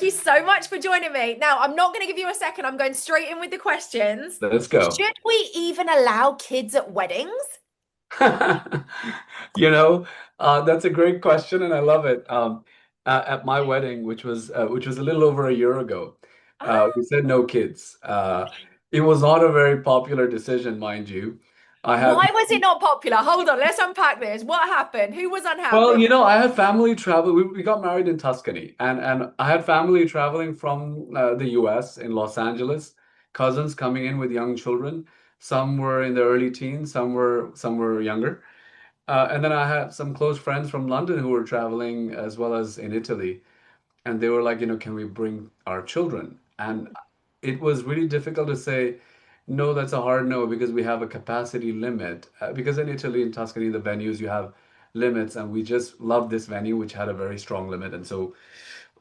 you so much for joining me. Now, I'm not going to give you a second. I'm going straight in with the questions. Let's go. Should we even allow kids at weddings? You know, that's a great question, and I love it. At my wedding, which was a little over a year ago, we Ah, said no kids. It was not a very popular decision, mind you. I had why was it not popular? Hold on, let's unpack this. What happened? Who was Well, unhappy? I had family travel. We got married in Tuscany, and I had family traveling from the US in Los Angeles, cousins coming in with young children. Some were in their early teens, some were younger. And then I had some close friends from London who were traveling as well as in Italy. And they were like, can we bring our children? And it was really difficult to say, no, that's a hard no, because we have a capacity limit. Because in Italy, in Tuscany, the venues, you have limits, and we just loved this venue, which had a very strong limit. And so,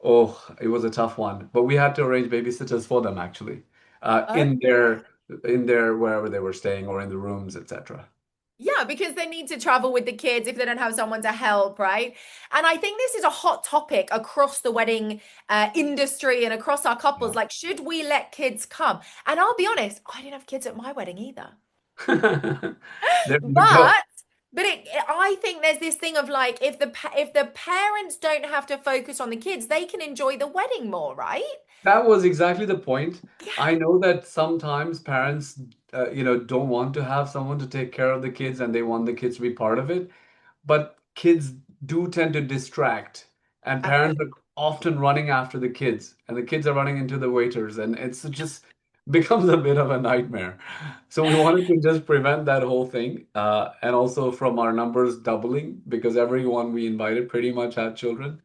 oh, it was a tough one. But we had to arrange babysitters for them, actually, Oh, in their wherever they were staying or in the rooms, etc. yeah, because they need to travel with the kids if they don't have someone to help, right? And I think this is a hot topic across the wedding industry and across our couples. Yeah. Like, should we let kids come? And I'll be honest, I didn't have kids at my wedding either. There you go. But I think there's this thing of like if the parents don't have to focus on the kids, they can enjoy the wedding more, right? That was exactly the point. Yeah. I know that sometimes parents, don't want to have someone to take care of the kids and they want the kids to be part of it. But kids do tend to distract, and parents are often running after the kids, and the kids are running into the waiters, and it's just becomes a bit of a nightmare. So we wanted to just prevent that whole thing, and also from our numbers doubling because everyone we invited pretty much had children.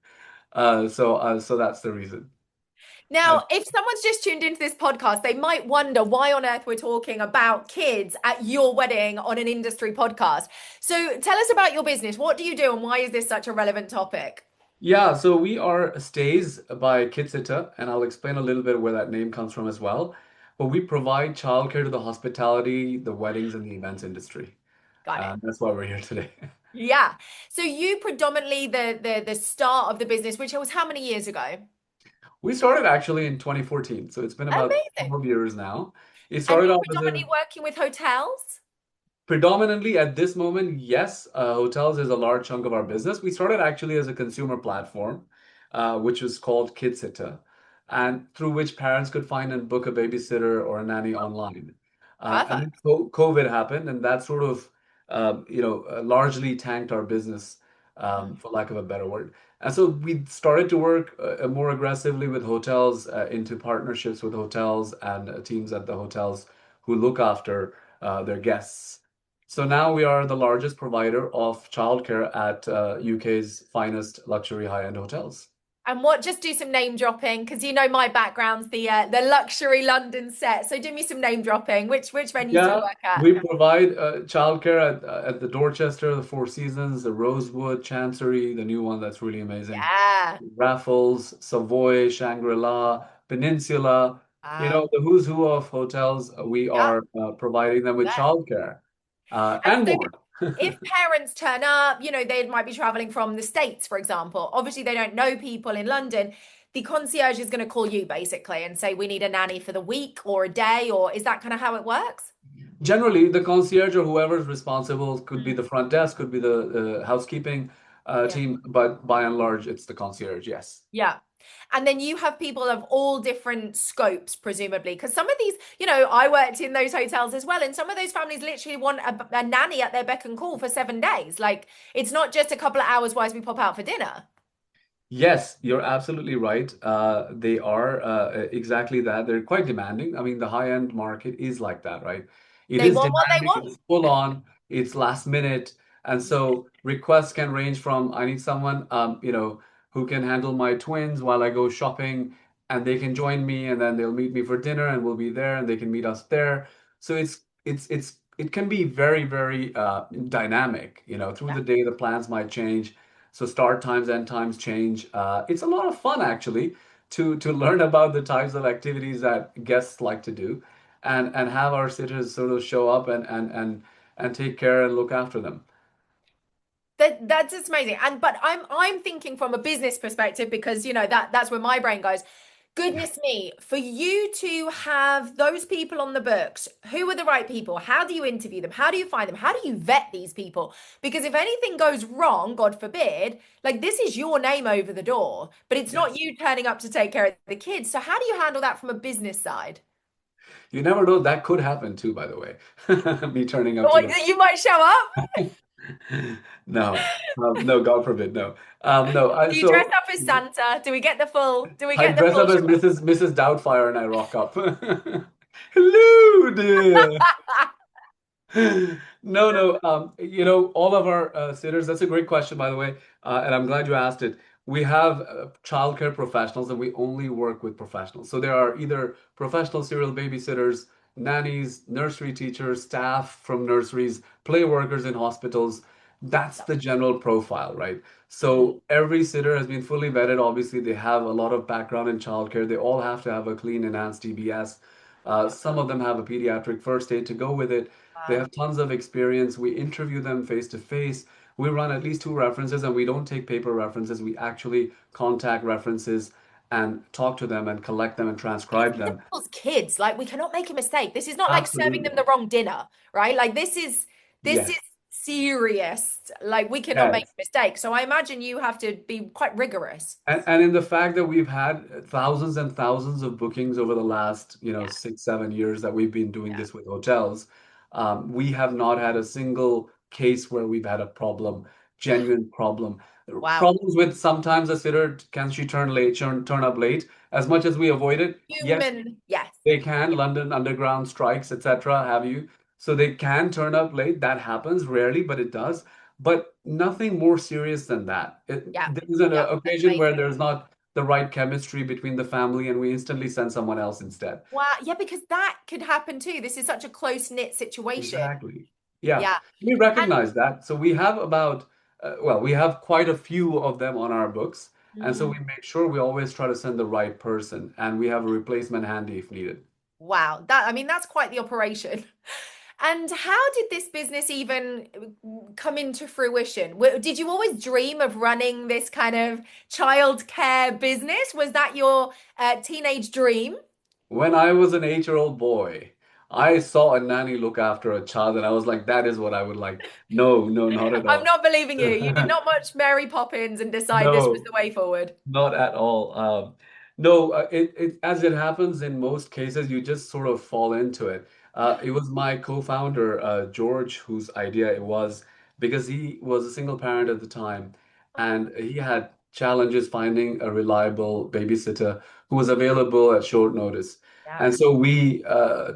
So that's the reason. Now, if someone's just tuned into this podcast, they might wonder why on earth we're talking about kids at your wedding on an industry podcast. So tell us about your business. What do you do and why is this such a relevant topic? Yeah, so we are Stays by KidSitter, and I'll explain a little bit where that name comes from as well. But we provide childcare to the hospitality, the weddings, and the events industry. Got it. That's why we're here today. Yeah. So you predominantly the start of the business, which was how many years ago? We started actually in 2014, so it's been about Amazing. 12 years now. It And started you're off as predominantly a working with hotels? Predominantly at this moment, yes, hotels is a large chunk of our business. We started actually as a consumer platform, which was called KidSitter, and through which parents could find and book a babysitter or a nanny online. And then Perfect. COVID happened, and that sort of, largely tanked our business, for lack of a better word. And so we started to work more aggressively with hotels, into partnerships with hotels and teams at the hotels who look after their guests. So now we are the largest provider of childcare at UK's finest luxury high-end hotels. And what, just do some name dropping, because you know my background's the luxury London set. So do me some name dropping. Which venues do you Yeah, work at? we provide childcare at the Dorchester, the Four Seasons, the Rosewood, Chancery, the new one that's really amazing. Yeah. Raffles, Savoy, Shangri-La, Peninsula, Wow. the who's who of hotels, we Yeah. are providing them with Yeah. childcare And and so more. if parents turn up, they might be traveling from the States, for example. Obviously, they don't know people in London. The concierge is going to call you basically and say, we need a nanny for the week or a day, or is that kind of how it works? Generally, the concierge or whoever is responsible could be Mm. the front desk, could be the housekeeping Yeah. team, but by and large, it's the concierge, yes. Yeah. And then you have people of all different scopes, presumably, because some of these, I worked in those hotels as well, and some of those families literally want a nanny at their beck and call for 7 days. Like, it's not just a couple of hours whilst we pop out for dinner. Yes, you're absolutely right. They are exactly that. They're quite demanding. I mean, the high-end market is like that, right? It They is want what they demanding, want. it's full on, it's last minute. And so requests can range from I need someone who can handle my twins while I go shopping and they can join me and then they'll meet me for dinner and we'll be there and they can meet us there. So it can be very, very dynamic, through Yeah. the day the plans might change. So start times, end times change. It's a lot of fun actually to learn about the types of activities that guests like to do, and have our sitters sort of show up and take care and look after them. That's just amazing. And but I'm thinking from a business perspective because that's where my brain goes. Goodness me, for you to have those people on the books, who are the right people? How do you interview them? How do you find them? How do you vet these people? Because if anything goes wrong, God forbid, like this is your name over the door, but it's not Yes. you turning up to take care of the kids. So how do you handle that from a business side? You never know, that could happen too, by the way. Me turning up to Or the you might show up. no, no, God forbid, no. No, Do you dress so up as Santa? Do we I get the dress full up as shebang? Mrs. Doubtfire and I rock up. Hello, dear. No, no. All of our sitters, that's a great question, by the way, and I'm glad you asked it. We have childcare professionals, and we only work with professionals. So there are either professional serial babysitters, nannies, nursery teachers, staff from nurseries, play workers in hospitals. That's the general profile, right? Mm, So every sitter has been fully vetted. Obviously, they have a lot of background in childcare. They all have to have a clean, enhanced DBS. Some of them have a pediatric first aid to go with it. They wow. have tons of experience. We interview them face to face. We run at least two references, and we don't take paper references. We actually contact references and talk to them and collect them and Because transcribe these are them. people's kids. Like we cannot make a mistake. This is not like serving them Absolutely. the wrong dinner, right? Like this is Yes. serious. Like we cannot make Yes. a mistake. So I imagine you have to be quite rigorous. And in the fact that we've had thousands and thousands of bookings over the last, Yeah, 6, 7 years that we've been doing yeah. this with hotels, we have not had a single case where we've had a problem, genuine problem. Wow. Problems with sometimes a sitter, can she turn up late? As much as we avoid it, yes, Human, yes. they can, Yeah, London Underground strikes, etc., have you. So they can turn up late. That happens rarely, but it does. But nothing more serious than that. yeah, There's an yeah. That's occasion where amazing. there's not the right chemistry between the family, and we instantly send someone else instead. Wow. Yeah, because that could happen too. This is such a close-knit situation. Exactly. Yeah, Yeah. we And recognize that. So we have we have quite a few of them on our books. And so we mm, make sure we always try to send the right person, and we have a replacement handy if needed. wow. I mean, that's quite the operation. And how did this business even come into fruition? Did you always dream of running this kind of childcare business? Was that your teenage dream? When I was an 8-year-old boy, I saw a nanny look after a child, and I was like, that is what I would like. No, no, not at I'm all. not believing you. You did not watch Mary Poppins and decide this was No, the way forward. not at all. No, as it happens in most cases, you just sort of fall into it. It was my co-founder, George, whose idea it was because he was a single parent at the time, Oh, and he had challenges finding a reliable babysitter who was available at short notice. yeah, And so we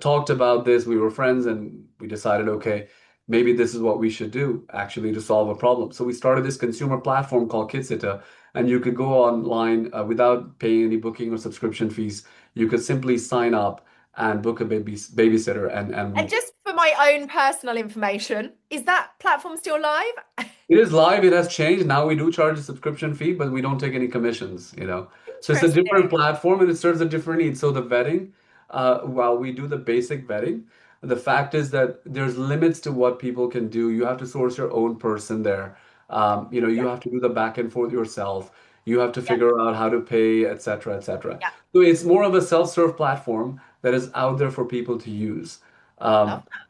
talked about this. We were friends, and we decided, okay, maybe this is what we should do actually to solve a problem. So we started this consumer platform called KidSitter, and you could go online without paying any booking or subscription fees. You could simply sign up and book a babysitter, and and we just for my own personal information, is that platform still live? it is live. It has changed. Now we do charge a subscription fee, but we don't take any commissions. So it's a different Interesting. platform and it serves a different need. So the vetting, while we do the basic vetting, the fact is that there's limits to what people can do. You have to source your own person there. You Yeah, have to do the back and forth yourself. You have to yeah, figure out how to pay, etc., etc. yeah. So it's more of a self-serve platform that is out there for people to use. Um, Love that.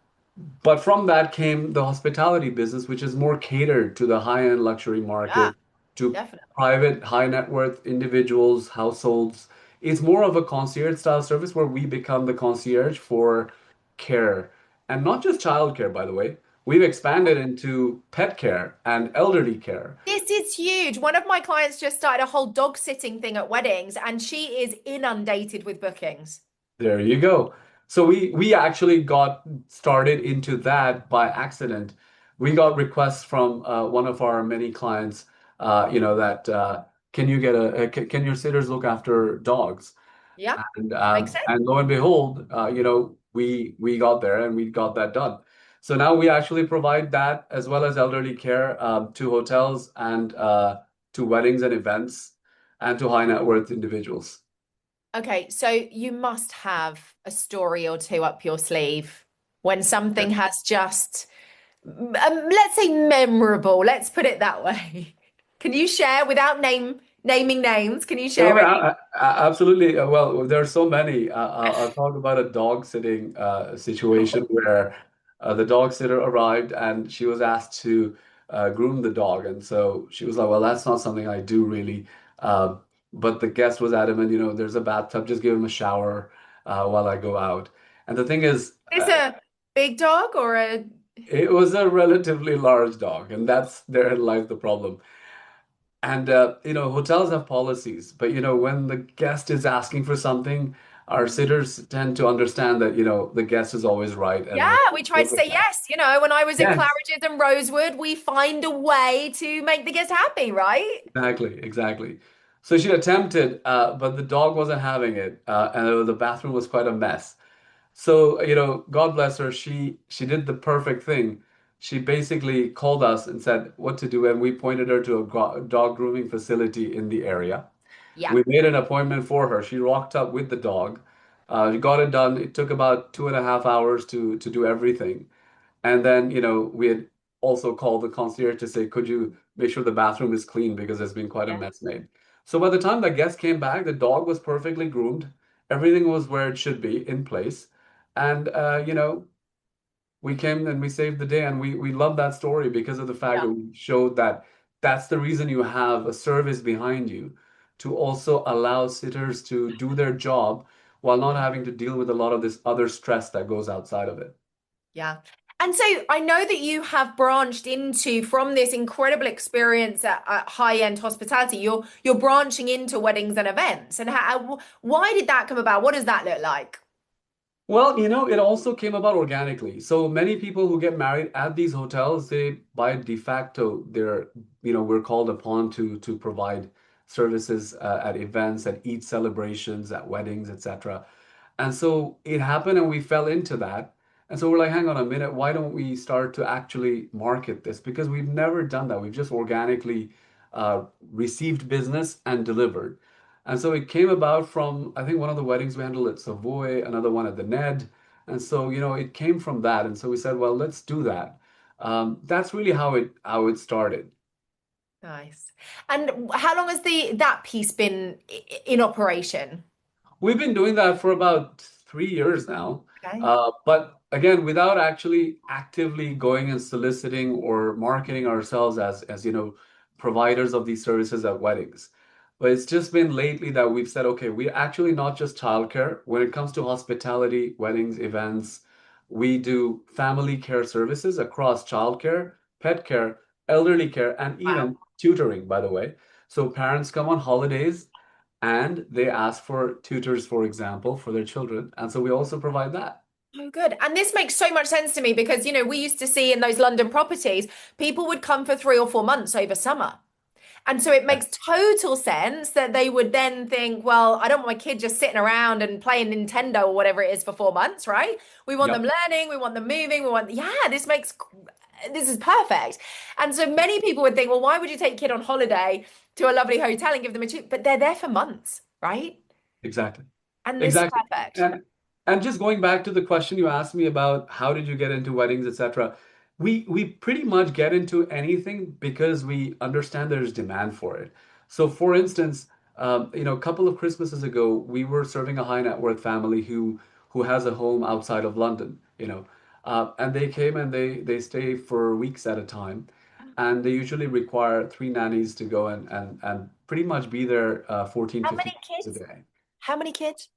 but from that came the hospitality business, which is more catered to the high-end luxury Yeah, market, to definitely. private high net worth individuals, households. It's more of a concierge style service where we become the concierge for care. And not just childcare, by the way. We've expanded into pet care and elderly care. This is huge. One of my clients just started a whole dog sitting thing at weddings, and she is inundated with bookings. There you go. So we actually got started into that by accident. We got requests from one of our many clients, that can you get can your sitters look after dogs? Yeah, And makes sense. lo and behold, we got there and we got that done. So now we actually provide that as well as elderly care to hotels and to weddings and events and to high net worth individuals. Okay, so you must have a story or two up your sleeve when something Yes. has just, let's say memorable, let's put it that way. Can you share without Naming names. Can you Oh, share any? absolutely. Well, there are so many. I'll talk about a dog sitting situation where the dog sitter arrived and she was asked to groom the dog. And so she was like, well, that's not something I do really. Uh, but the guest was adamant, there's a bathtub, just give him a shower while I go out. And the thing is, Is this a big dog or a it was a relatively large dog, and that's therein lies the problem. And hotels have policies, but when the guest is asking for something, our sitters tend to understand that the guest is always right, and Yeah, we we tried go to with say that. yes. When I was at Yes, Claridge's and Rosewood, we find a way to make the guest happy, right? exactly, exactly. So she attempted, but the dog wasn't having it, and the bathroom was quite a mess. So, God bless her, she did the perfect thing. She basically called us and said what to do, and we pointed her to a dog grooming facility in the area. Yeah, We made an appointment for her. She rocked up with the dog. She got it done. It took about 2.5 hours to do everything. And then, we had also called the concierge to say, could you make sure the bathroom is clean because there's been quite a yeah, mess made. So by the time the guest came back, the dog was perfectly groomed. Everything was where it should be in place. And, we came and we saved the day, and we love that story because of the fact yeah. that we showed that that's the reason you have a service behind you to also allow sitters to do their job while not having to deal with a lot of this other stress that goes outside of it. Yeah. And so I know that you have branched into from this incredible experience at high-end hospitality, you're branching into weddings and events. And why did that come about? What does that look like? Well, it also came about organically. So many people who get married at these hotels, they by de facto, we're called upon to provide services at events, at Eid celebrations, at weddings, etc. And so it happened, and we fell into that. And so we're like, hang on a minute, why don't we start to actually market this? Because we've never done that. We've just organically received business and delivered. And so it came about from, I think, one of the weddings we handled at Savoy, another one at the Ned. And so, it came from that. And so we said, well, let's do that. That's really how it started. Nice. And how long has the that piece been in operation? We've been doing that for about 3 years now. Okay. But again, without actually actively going and soliciting or marketing ourselves as providers of these services at weddings. But it's just been lately that we've said, okay, we're actually not just childcare. When it comes to hospitality, weddings, events, we do family care services across childcare, pet care, elderly care, and Wow. even tutoring, by the way. So parents come on holidays and they ask for tutors, for example, for their children. And so we also provide that. Oh, good. And this makes so much sense to me because, we used to see in those London properties, people would come for 3 or 4 months over summer. And so it Yeah. makes total sense that they would then think, well, I don't want my kid just sitting around and playing Nintendo or whatever it is for 4 months, right? We want them Yep, learning, we want them moving, yeah, this is perfect. And so many people would think, well, why would you take a kid on holiday to a lovely hotel and give them a treat? But they're there for months, right? exactly. And this is Exactly. perfect. And just going back to the question you asked me about how did you get into weddings, etc. We pretty much get into anything because we understand there's demand for it. So for instance, a couple of Christmases ago, we were serving a high net worth family who has a home outside of London, and they came and they stay for weeks at a time. And they usually require three nannies to go and pretty much be there 14, How 15 many hours a kids? day. How many kids?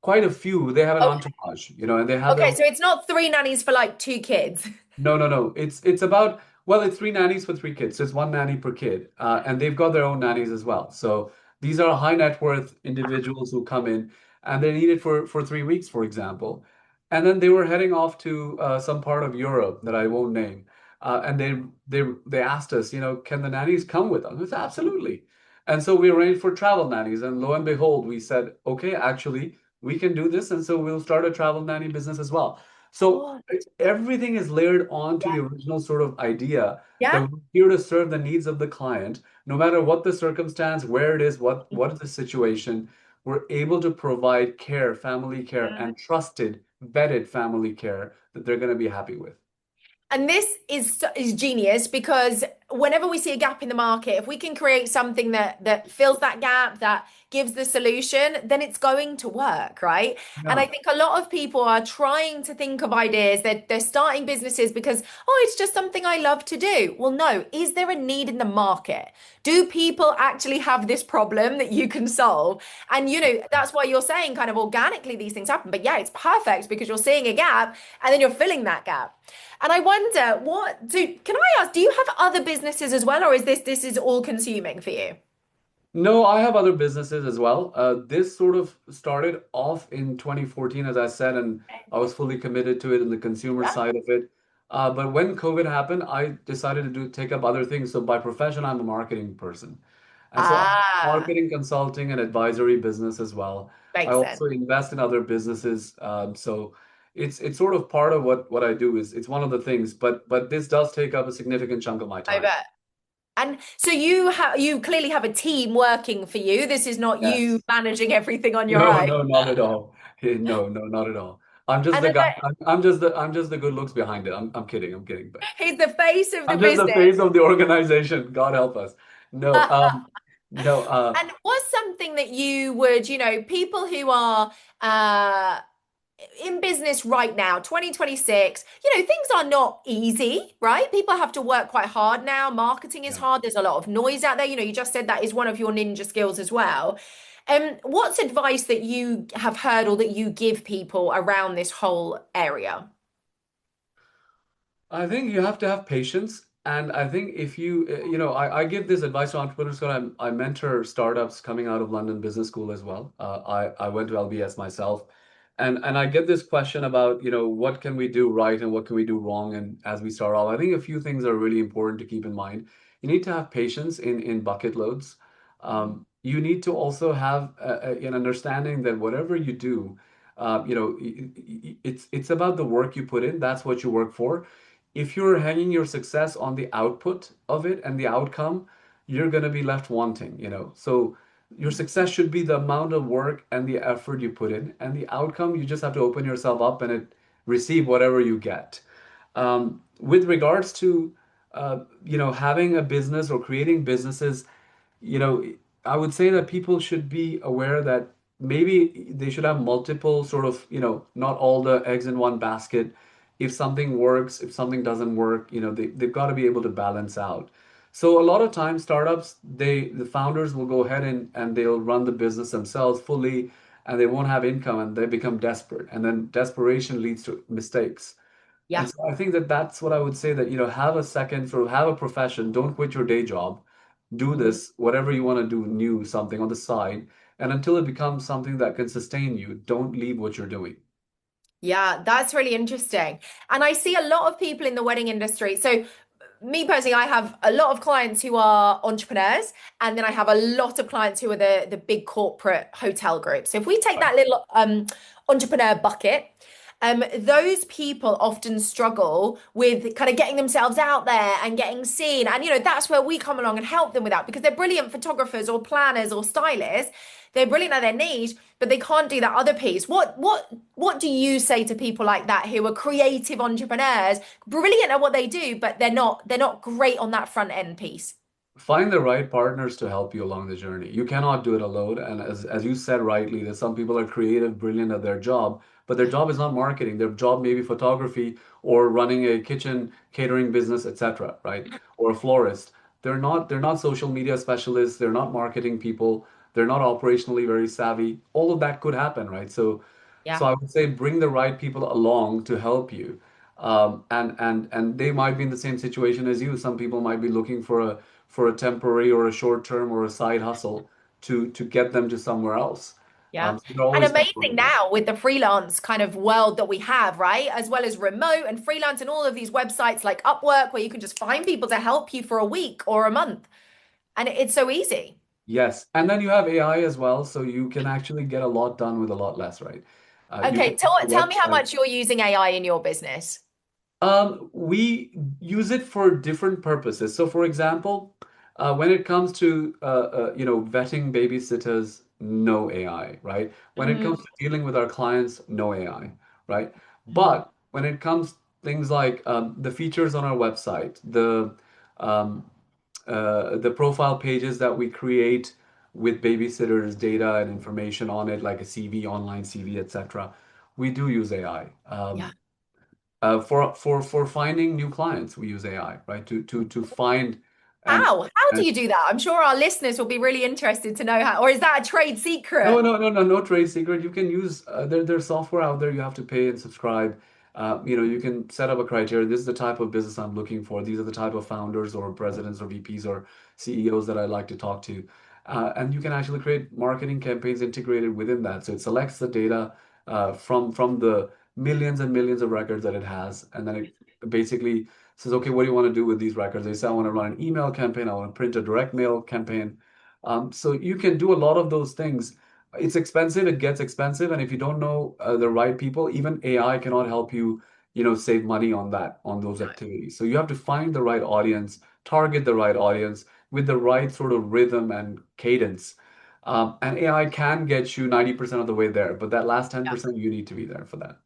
Quite a few. They have an Okay. entourage, and they have their Okay, own. so it's not three nannies for like two kids. No, no, no. It's about it's three nannies for three kids. So it's one nanny per kid, and they've got their own nannies as well. So these are high net worth individuals who come in, and they need it for 3 weeks, for example. And then they were heading off to some part of Europe that I won't name, and they asked us, can the nannies come with us? We said, absolutely. And so we arranged for travel nannies, and lo and behold, we said, okay, actually, we can do this, and so we'll start a travel nanny business as well. So Oh, everything is layered on to yeah. the original sort of idea that Yeah. we're here to serve the needs of the client, no matter what the circumstance, where it is, what is the situation. We're able to provide care, family care, and trusted, vetted family care that they're going to be happy with. And this is genius because whenever we see a gap in the market, if we can create something that fills that gap, that gives the solution, then it's going to work, right? And Yeah. I think a lot of people are trying to think of ideas. They're starting businesses because, oh, it's just something I love to do. Well, no, is there a need in the market? Do people actually have this problem that you can solve? And that's why you're saying kind of organically these things happen. But yeah, it's perfect because you're seeing a gap and then you're filling that gap. And I wonder, can I ask, do you have other businesses as well, or is this is all consuming for you? No, I have other businesses as well. This sort of started off in 2014, as I said, and I was fully committed to it in the consumer Yeah. side of it. But when COVID happened, I decided to take up other things. So by profession, I'm a marketing person. And so I have Ah, marketing, consulting, and advisory business as well. I makes sense. also invest in other businesses. So it's sort of part of what I do is it's one of the things, but this does take up a significant chunk of my I time. bet. And so you clearly have a team working for you. This is not you Yes. managing everything on your No, own. no, not at all. No, no, not at all. I'm just And the then guy. I'm just the good looks behind it. I'm kidding. I'm kidding. But he's the face of the I'm just the business. face of the organization. God help us. No, no. And what's something that you would, people who are uh in business right now, 2026, things are not easy, right? People have to work quite hard now. Marketing is Yeah. hard. There's a lot of noise out there. You just said that is one of your ninja skills as well. What's advice that you have heard or that you give people around this whole area? I think you have to have patience. And I think if I give this advice to entrepreneurs because I mentor startups coming out of London Business School as well. I went to LBS myself. And I get this question about, what can we do right and what can we do wrong? And as we start off, I think a few things are really important to keep in mind. You need to have patience in bucket loads. You need to also have an understanding that whatever you do, it's about the work you put in. That's what you work for. If you're hanging your success on the output of it and the outcome, you're going to be left wanting. So your success should be the amount of work and the effort you put in, and the outcome, you just have to open yourself up and receive whatever you get. With regards to, having a business or creating businesses, you know, I would say that people should be aware that maybe they should have multiple sort of, not all the eggs in one basket. If something works, if something doesn't work, they've got to be able to balance out. So a lot of times startups, the founders will go ahead and they'll run the business themselves fully and they won't have income and they become desperate. And then desperation leads to mistakes. And Yeah. so I think that that's what I would say that, have a second, sort of have a profession. Don't quit your day job. Do Mhm. this, whatever you want to do, new something on the side. And until it becomes something that can sustain you, don't leave what you're doing. Yeah, that's really interesting. And I see a lot of people in the wedding industry. So, me personally, I have a lot of clients who are entrepreneurs, and then I have a lot of clients who are the big corporate hotel groups. So, if we take Right. that little entrepreneur bucket, those people often struggle with kind of getting themselves out there and getting seen. And, that's where we come along and help them with that because they're brilliant photographers or planners or stylists. They're brilliant at their niche, but they can't do that other piece. What do you say to people like that who are creative entrepreneurs, brilliant at what they do, but they're not great on that front end piece? Find the right partners to help you along the journey. You cannot do it alone. And as you said rightly, that some people are creative, brilliant at their job, but their job is not marketing. Their job may be photography or running a kitchen catering business, etc., right? Or a florist. They're not social media specialists, they're not marketing people, they're not operationally very savvy. All of that could happen, right? So Yeah. I would say bring the right people along to help you. And they might be in the same situation as you. Some people might be looking for a temporary or a short term or a side hustle to get them to somewhere else. Yeah. So there are And always people amazing like that. now with the freelance kind of world that we have, right? As well as remote and freelance and all of these websites like Upwork where you can just find people to help you for a week or a month. And it's so easy. Yes, and then you have AI as well, so you can actually get a lot done with a lot less, right? You can Okay, have a tell me how website. much you're using AI in your business. We use it for different purposes. So, for example, when it comes to vetting babysitters, no AI, right? When it Mm, comes to dealing with our clients, no AI, right? mm, But when it comes things like the features on our website, the the profile pages that we create with babysitters, data and information on it, like a CV, online CV, etc. We do use AI. Yeah. For finding new clients, we use AI, right? To find and How do you do that? I'm sure our listeners will be really interested to know how, or is that a trade no, secret? no, no, no, no trade secret. You can use there's software out there. You have to pay and subscribe. You can set up a criteria. This is the type of business I'm looking for. These are the type of founders or presidents or VPs or CEOs that I'd like to talk to. And you can actually create marketing campaigns integrated within that. So it selects the data from the millions and millions of records that it has, and then it basically says, okay, what do you want to do with these records? They say, I want to run an email campaign. I want to print a direct mail campaign. So you can do a lot of those things. It's expensive, it gets expensive, and if you don't know the right people, even AI cannot help you, save money on that, on those activities. So you have to find the right audience, target the right audience with the right sort of rhythm and cadence. And AI can get you 90% of the way there, but that last 10%, you need to be there for that.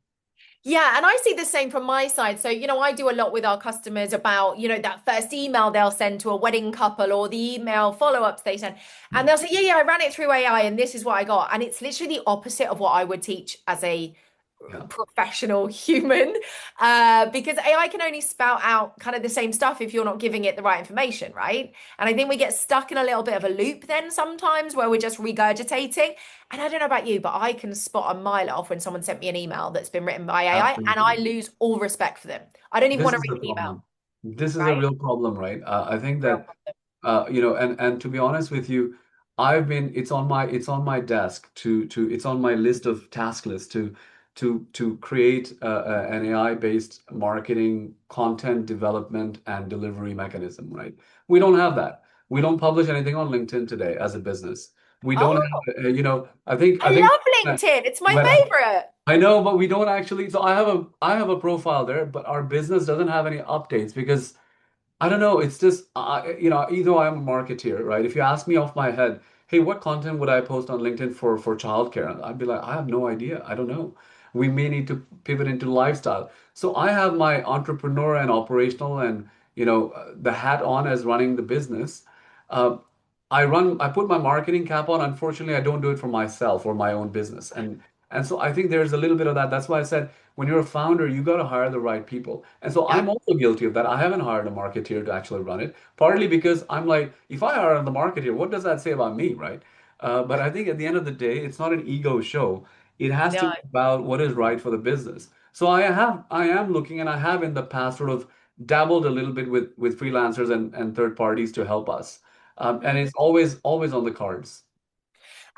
Yeah, and I see the same from my side. So, I do a lot with our customers about, that first email they'll send to a wedding couple or the email follow-ups they send. And they'll say, yeah, yeah, I ran it through AI and this is what I got. And it's literally the opposite of what I would teach as a Yeah, professional human, because AI can only spout out kind of the same stuff if you're not giving it the right information, right? And I think we get stuck in a little bit of a loop then sometimes where we're just regurgitating. And I don't know about you, but I can spot a mile off when someone sent me an email that's been written by AI and I absolutely. lose all respect for them. I don't even This want to is read the the email, problem. This is a right? real problem, right? I think Real that problem. and to be honest with you, it's on my desk it's on my list of task list to create an AI-based marketing content development and delivery mechanism, right? We don't have that. We don't publish anything on LinkedIn today as a business. We don't Oh, have, I think I love LinkedIn. It's my when favorite. I know, but we don't actually. So I have a profile there, but our business doesn't have any updates because I don't know. It's just, either I'm a marketeer, right? If you ask me off my head, hey, what content would I post on LinkedIn for childcare? I'd be like, I have no idea. I don't know. We may need to pivot into lifestyle. So I have my entrepreneur and operational and, the hat on as running the business. Uh, I put my marketing cap on. Unfortunately, I don't do it for myself or my own business. And so I think there's a little bit of that. That's why I said when you're a founder, you got to hire the right people. And so Yeah. I'm also guilty of that. I haven't hired a marketeer to actually run it, partly because I'm like, if I hire the marketeer, what does that say about me, right? But I think at the end of the day, it's not an ego show. It has to No. be about what is right for the business. So I am looking, and I have in the past sort of dabbled a little bit with freelancers and third parties to help us. And it's always on the cards.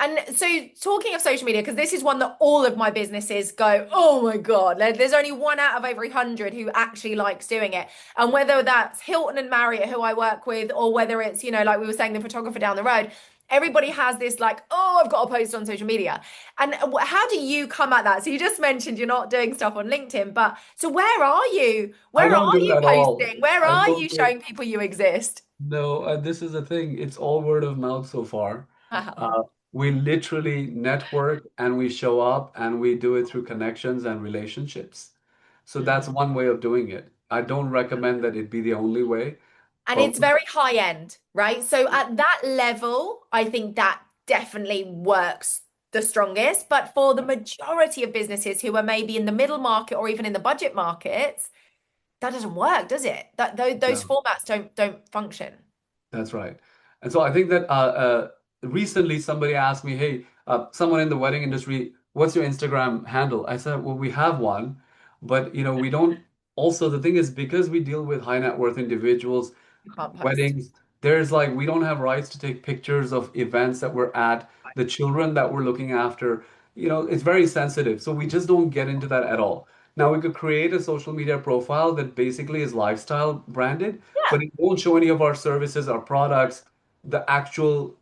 And so, talking of social media, because this is one that all of my businesses go, oh my God, there's only one out of every 100 who actually likes doing it. And whether that's Hilton and Marriott, who I work with, or whether it's, like we were saying, the photographer down the road, everybody has this like, oh, I've got to post on social media. And how do you come at that? So, you just mentioned you're not doing stuff on LinkedIn, but so where are you? I Where don't are do it you at all. posting? Where I are don't you do it. showing people you exist? No, this is the thing. It's all word of mouth so far. Wow. Uh, we literally network and we show up and we do it through connections and relationships. So that's Mm. one way of doing it. I don't recommend that it be the only way, And but it's very high end, right? So at that level, I think that definitely works the strongest. But for the majority of businesses who are maybe in the middle market or even in the budget markets, that doesn't work, does it? That those no. formats don't function. That's right. And so I think that recently somebody asked me, hey, someone in the wedding industry, what's your Instagram handle? I said, well, we have one, but we don't. Also, the thing is, because we deal with high net worth individuals, You can't post. weddings, there's like we don't have rights to take pictures of events that we're at, the children that we're looking after. It's very sensitive. So we just don't get into that at all. Now we could create a social media profile that basically is lifestyle branded, Yeah. but it won't show any of our services, our products, the actual,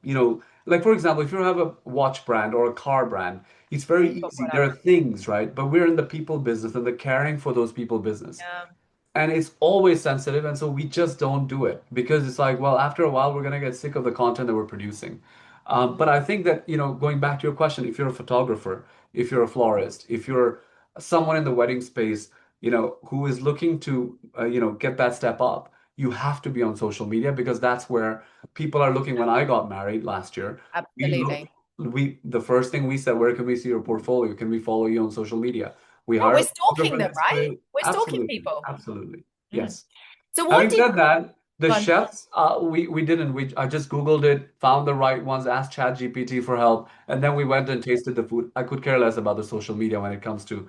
like for example, if you have a watch brand or a car brand, it's very You've got easy. There are products. things, right? But we're in the people business and the caring for those people business. Yeah. And it's always sensitive, and so we just don't do it because it's like, well, after a while, we're gonna get sick of the content that we're producing. But I think that, going back to your question, if you're a photographer, if you're a florist, if you're someone in the wedding space, who is looking to, get that step up, you have to be on social media because that's where people are looking. When I got married last year, we looked, Absolutely. the first thing we said, where can we see your portfolio? Can we follow you on social media? We Yeah, we're hired a stalking photographer them, that right? started. We're stalking Absolutely, people. absolutely. Mm. Yes. So what Having did said that, the go on. chefs, we didn't. I just Googled it, found the right ones, asked ChatGPT for help, and then we went and tasted the food. I could care less about the social media when it comes to,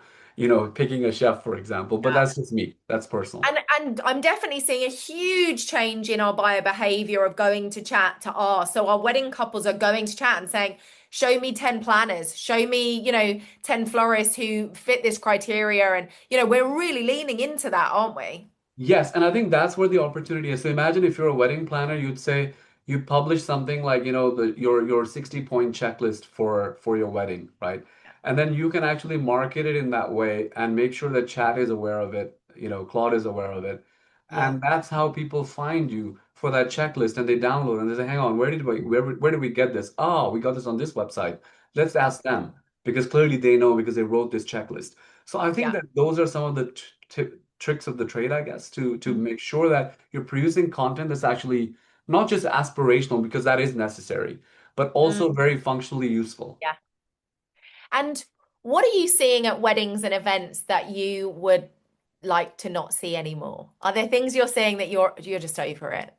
picking a chef, for example. But that's just me. That's personal. And I'm definitely seeing a huge change in our buyer behavior of going to chat to ask. So our wedding couples are going to chat and saying, show me 10 planners, show me, 10 florists who fit this criteria. And, we're really leaning into that, aren't we? Yes, and I think that's where the opportunity is. So imagine if you're a wedding planner, you'd say you publish something like, your 60-point checklist for your wedding, right? And then you can actually market it in that way and make sure that chat is aware of it, Claude is aware of it. Yeah. And that's how people find you for that checklist and they download and they say, hang on, where did we get this? Oh, we got this on this website. Let's Yeah. ask them because clearly they know because they wrote this checklist. So I think Yeah. that those are some of the tricks of the trade, I guess, to Mhm. make sure that you're producing content that's actually not just aspirational because that is necessary, but Mm, also very functionally useful. yeah. And what are you seeing at weddings and events that you would like to not see anymore? Are there things you're seeing that you're just over it?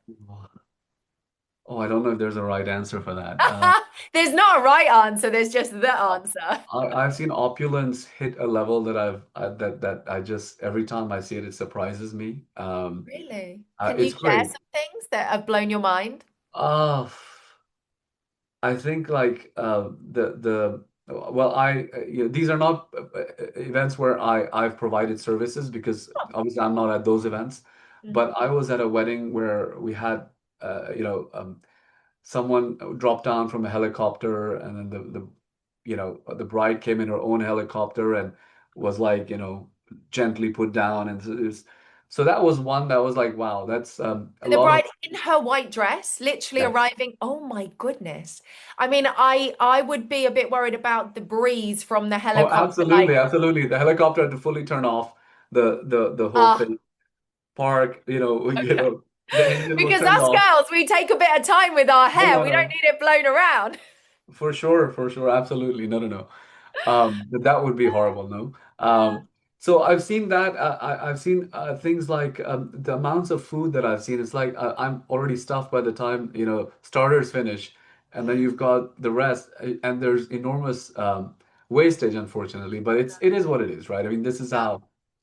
Oh, I don't know if there's a right answer for that. There's not a right answer, there's just the answer. I've seen opulence hit a level that that I just every time I see it, it surprises me. Really? Can you It's share great. some things that have blown your mind? Uh, I think like the well these are not events where I've provided services because Oh. obviously I'm not at those events, Mm. but I was at a wedding where we had someone dropped down from a helicopter and then the bride came in her own helicopter and was like gently put down and so that was one that was like wow, that's a The lot of bride in her white dress, literally yes. arriving. Oh my goodness. I mean, I would be a bit worried about the breeze from the Oh, helicopter. Like, absolutely, absolutely. The helicopter had to fully turn off the whole ah, thing. Park, okay. the engine was Because turned us off. girls, we take a bit of time with our No, hair. no, We don't no. need it blown around. For sure, absolutely. No, no, no. That would be horrible, no. So I've seen that. I've seen things like the amounts of food that I've seen. It's like I'm already stuffed by the time starters finish, and then you've got the rest, and there's enormous wastage, unfortunately. But it is what it is, right? I mean, Yeah.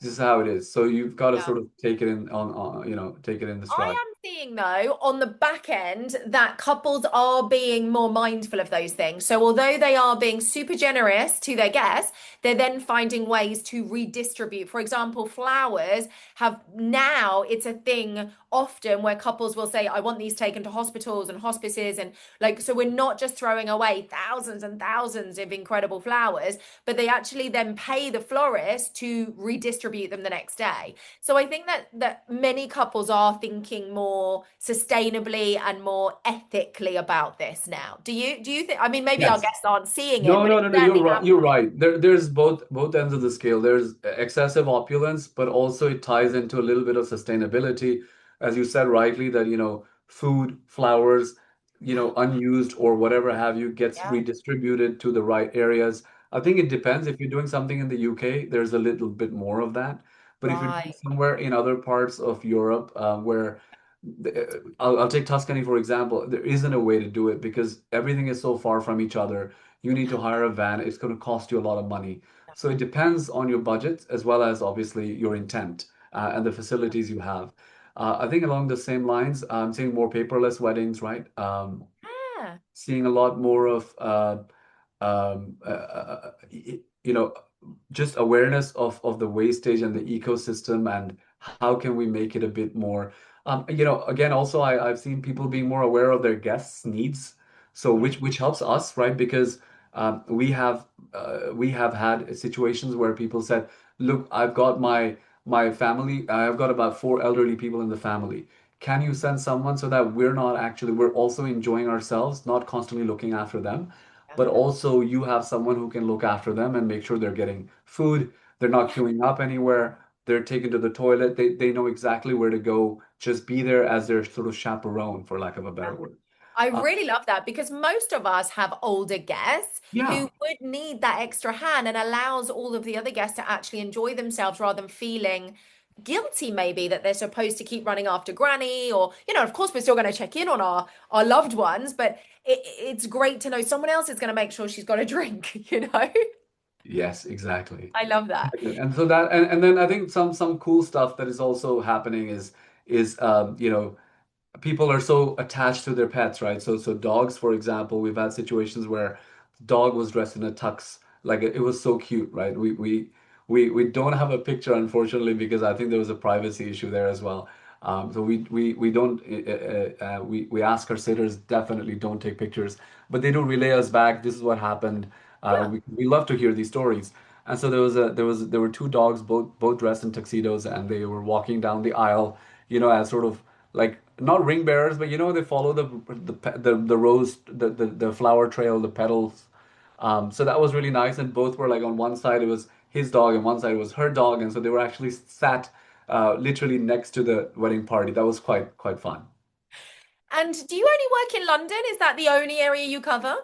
this is how it is. So you've got to Yeah. sort of take it in take it in the stride. I am seeing though on the back end that couples are being more mindful of those things. So although they are being super generous to their guests, they're then finding ways to redistribute. For example, flowers have now it's a thing often where couples will say, I want these taken to hospitals and hospices and like so we're not just throwing away thousands and thousands of incredible flowers, but they actually then pay the florist to redistribute them the next day. So I think that many couples are thinking more sustainably and more ethically about this now. Do you think, I mean, maybe our Yes. guests aren't seeing it, No, but no, it's no, no. You're certainly right. You're happening. right. There's both ends of the scale. There's excessive opulence, but also it ties into a little bit of sustainability, as you said rightly, that food, flowers, Yeah, unused or whatever have you, gets yeah, redistributed to the right areas. I think it depends. If you're doing something in the UK, there's a little bit more of that. But if you're doing right. somewhere in other parts of Europe, where I'll take Tuscany for example, there isn't a way to do it because everything is so far from each other. You need to hire a van. It's going to cost you a lot of money. So it depends on your budget as well as obviously your intent and the facilities you have. I think along the same lines, I'm seeing more paperless weddings, right? Yeah, Seeing a lot more of you know, just awareness of the wastage and the ecosystem and how can we make it a bit more, again, also I've seen people being more aware of their guests' needs, so yeah, which helps us, right? Because we have had situations where people said, look, I've got my family, I've got about four elderly people in the family. Can you send someone so that we're also enjoying ourselves, not constantly looking after them, yeah. but also you have someone who can look after them and make sure they're getting food, they're not queuing up anywhere. they're taken to the toilet. They know exactly where to go. Just be there as their sort of chaperone, for lack of a better word. I Uh, really love that because most of us have older guests yeah. who would need that extra hand and allows all of the other guests to actually enjoy themselves rather than feeling guilty maybe that they're supposed to keep running after granny or of course we're still going to check in on our loved ones, but it's great to know someone else is going to make sure she's got a drink, Yes, exactly. I love that. Exactly. And so that and then I think some cool stuff that is also happening is people are so attached to their pets, right? So dogs, for example, we've had situations where the dog was dressed in a tux, like it was so cute, right? We don't have a picture, unfortunately, because I think there was a privacy issue there as well. So we don't we ask our sitters definitely don't take pictures, but they do relay us back. This is what happened. Yeah. We love to hear these stories. And so there were two dogs, both dressed in tuxedos, and they were walking down the aisle, as sort of like not ring bearers, but they follow the rose, the flower trail, the petals. So that was really nice, and both were like on one side it was his dog and one side was her dog, and so they were actually sat literally next to the wedding party. That was quite fun. And do you only work in London? Is that the only area you cover?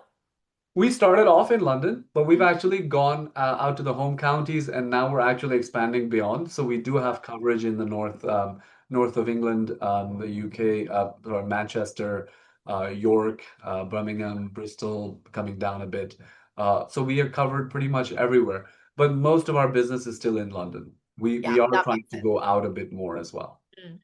We started off in London, but we've actually gone out to the home counties, and now we're actually expanding beyond. So we do have coverage in the north of England, the UK, or Manchester, York, Birmingham, Bristol, coming down a bit. So we are covered pretty much everywhere, but most of our business is still in London. Yeah, We are that trying makes to sense. go out a bit more as well. Mm.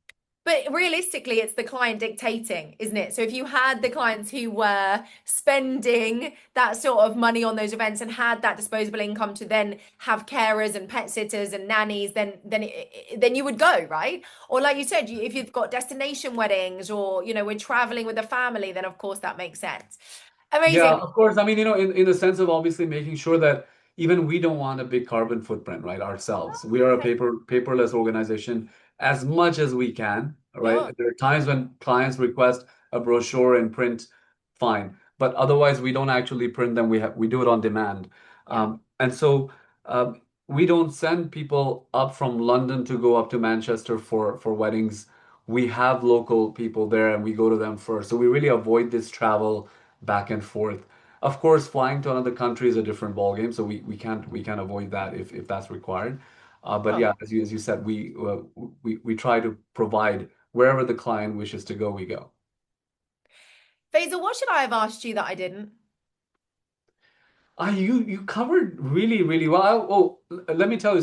But realistically, it's the client dictating, isn't it? So if you had the clients who were spending that sort of money on those events and had that disposable income to then have carers and pet sitters and nannies, then you would go, right? Or like you said, if you've got destination weddings or we're traveling with a family, then of course that makes sense. Yeah, Amazing. of course. I mean, in the sense of obviously making sure that even we don't want a big carbon footprint, right, ourselves. We are a paperless organization as much as we can, right? Yeah, There are times when clients request a brochure in print, fine. But otherwise, we don't actually print them. We do it on demand. yeah. And so we don't send people up from London to go up to Manchester for weddings. We have local people there and we go to them first. So we really avoid this travel back and forth. Of course, flying to another country is a different ballgame, so we can't avoid that if that's required. But Oh, yeah, as you said, we try to provide wherever the client wishes to go, we go. Faisal, what should I have asked you that I didn't? You covered really well. Let me tell you.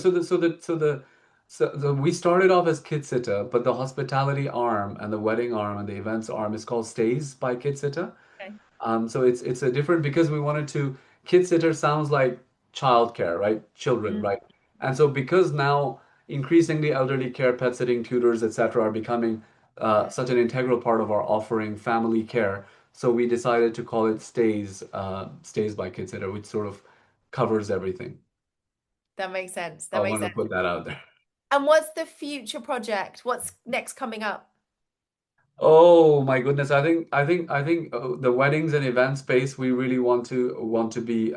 We started off as KidSitter, but the hospitality arm and the wedding arm and the events arm is called Stays by KidSitter. Okay. So it's a different because we wanted to kid sitter sounds like childcare, right? Children, Mm, right? And so because now increasingly elderly care, pet sitting, tutors, etc., are becoming such an integral part of our offering, family care. So we decided to call it Stays by KidSitter, which sort of covers everything. that makes sense. I That makes want to sense. put that out there. And what's the future project? What's next coming up? Oh my goodness. I think the weddings and event space we really want to be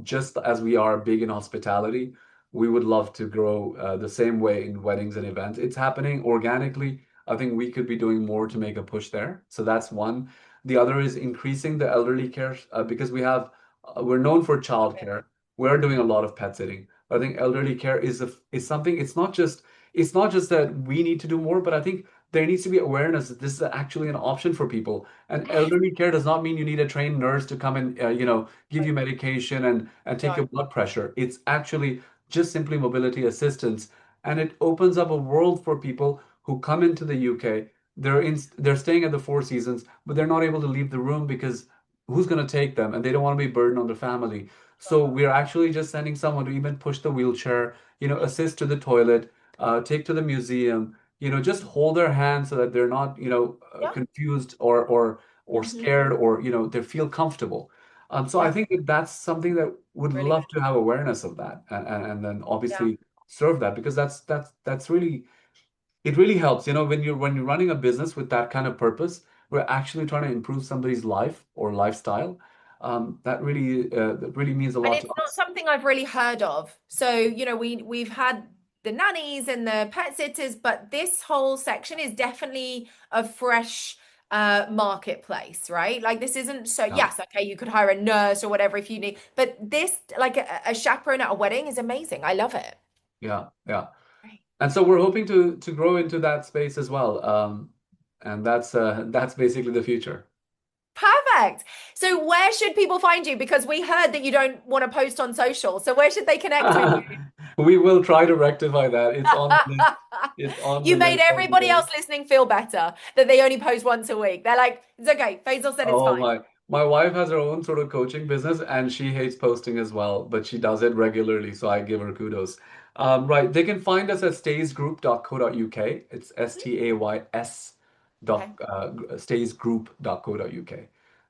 just as we are big in hospitality, we would love to grow the same way in weddings and events. It's happening organically. I think we could be doing more to make a push there. So that's one. The other is increasing the elderly care because we're known for childcare. We're doing a lot of pet sitting. But I think elderly care is something. It's not just that we need to do more, but I think there needs to be awareness that this is actually an option for people. And Yes. elderly care does not mean you need a trained nurse to come and give you medication and take No. your blood pressure. It's actually just simply mobility assistance, and it opens up a world for people who come into the UK. They're staying at the Four Seasons, but they're not able to leave the room because who's going to take them, and they don't want to be burdened on the family. So we're actually just sending someone to even push the wheelchair, assist to the toilet, take to the museum, just hold their hand so that they're not, Yeah. confused or Hmm. scared or, they feel comfortable. So I Yeah. think that that's something that would Really love good. to have awareness of that and then Yeah. obviously serve that because that's really it really helps, when you're running a business with that kind of purpose, we're actually trying to improve somebody's life or lifestyle. That really means a And lot to it's not us. something I've really heard of. So, we've had the nannies and the pet sitters, but this whole section is definitely a fresh marketplace, right? Like this isn't so, Yeah, yes, okay, you could hire a nurse or whatever if you need, but this, like a chaperone at a wedding is amazing. I love it. yeah, yeah. Right. And so we're hoping to grow into that space as well. And that's basically the future. Perfect. So where should people find you? Because we heard that you don't want to post on social. So where should they connect with We will try to rectify that. It's on the you? list. It's on the You made list of everybody else today. listening feel better that they only post once a week. They're like, it's okay. Faisal said it's Oh fine. my wife has her own sort of coaching business and she hates posting as well, but she does it regularly, so I give her kudos. Right, they can find us at staysgroup.co.uk. It's STAYS Okay. staysgroup.co.uk.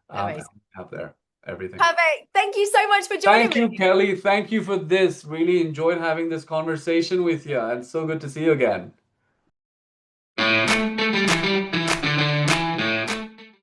And Amazing. we have there everything. Perfect. Thank you so much for joining Thank me. you, Kelly. Thank you for this. Really enjoyed having this conversation with you, and so good to see you again.